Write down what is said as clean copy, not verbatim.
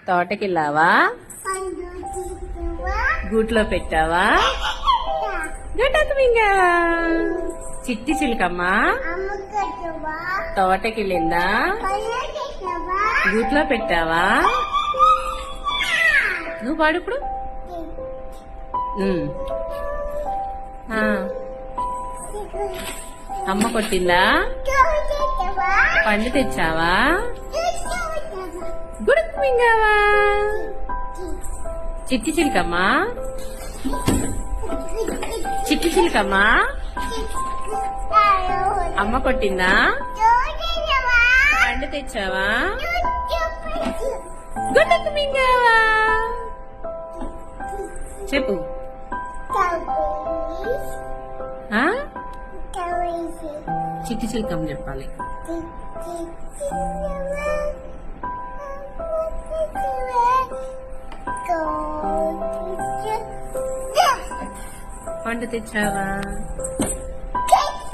తోటకెళ్ళావా? గూట్లో పెట్టావా? గటకు మింగావా? చిట్టి చిలుకమ్మ తోటకెళ్ళిందా? గూట్లో పెట్టావా? నువ్వు పాడు ఇప్పుడు. అమ్మ కొట్టిందా? పండు తెచ్చావా? గుడుకు మింగావా? చిట్టి చిలుకమ్మా, చిట్టి చిలుకమ్మా అమ్మ కొట్టిందా? పండు తెచ్చావా? గుడుకు మింగావా? చెప్పు. చిట్టి చిలుకమ్మ చెప్పాలి. పండు తెచ్చావా?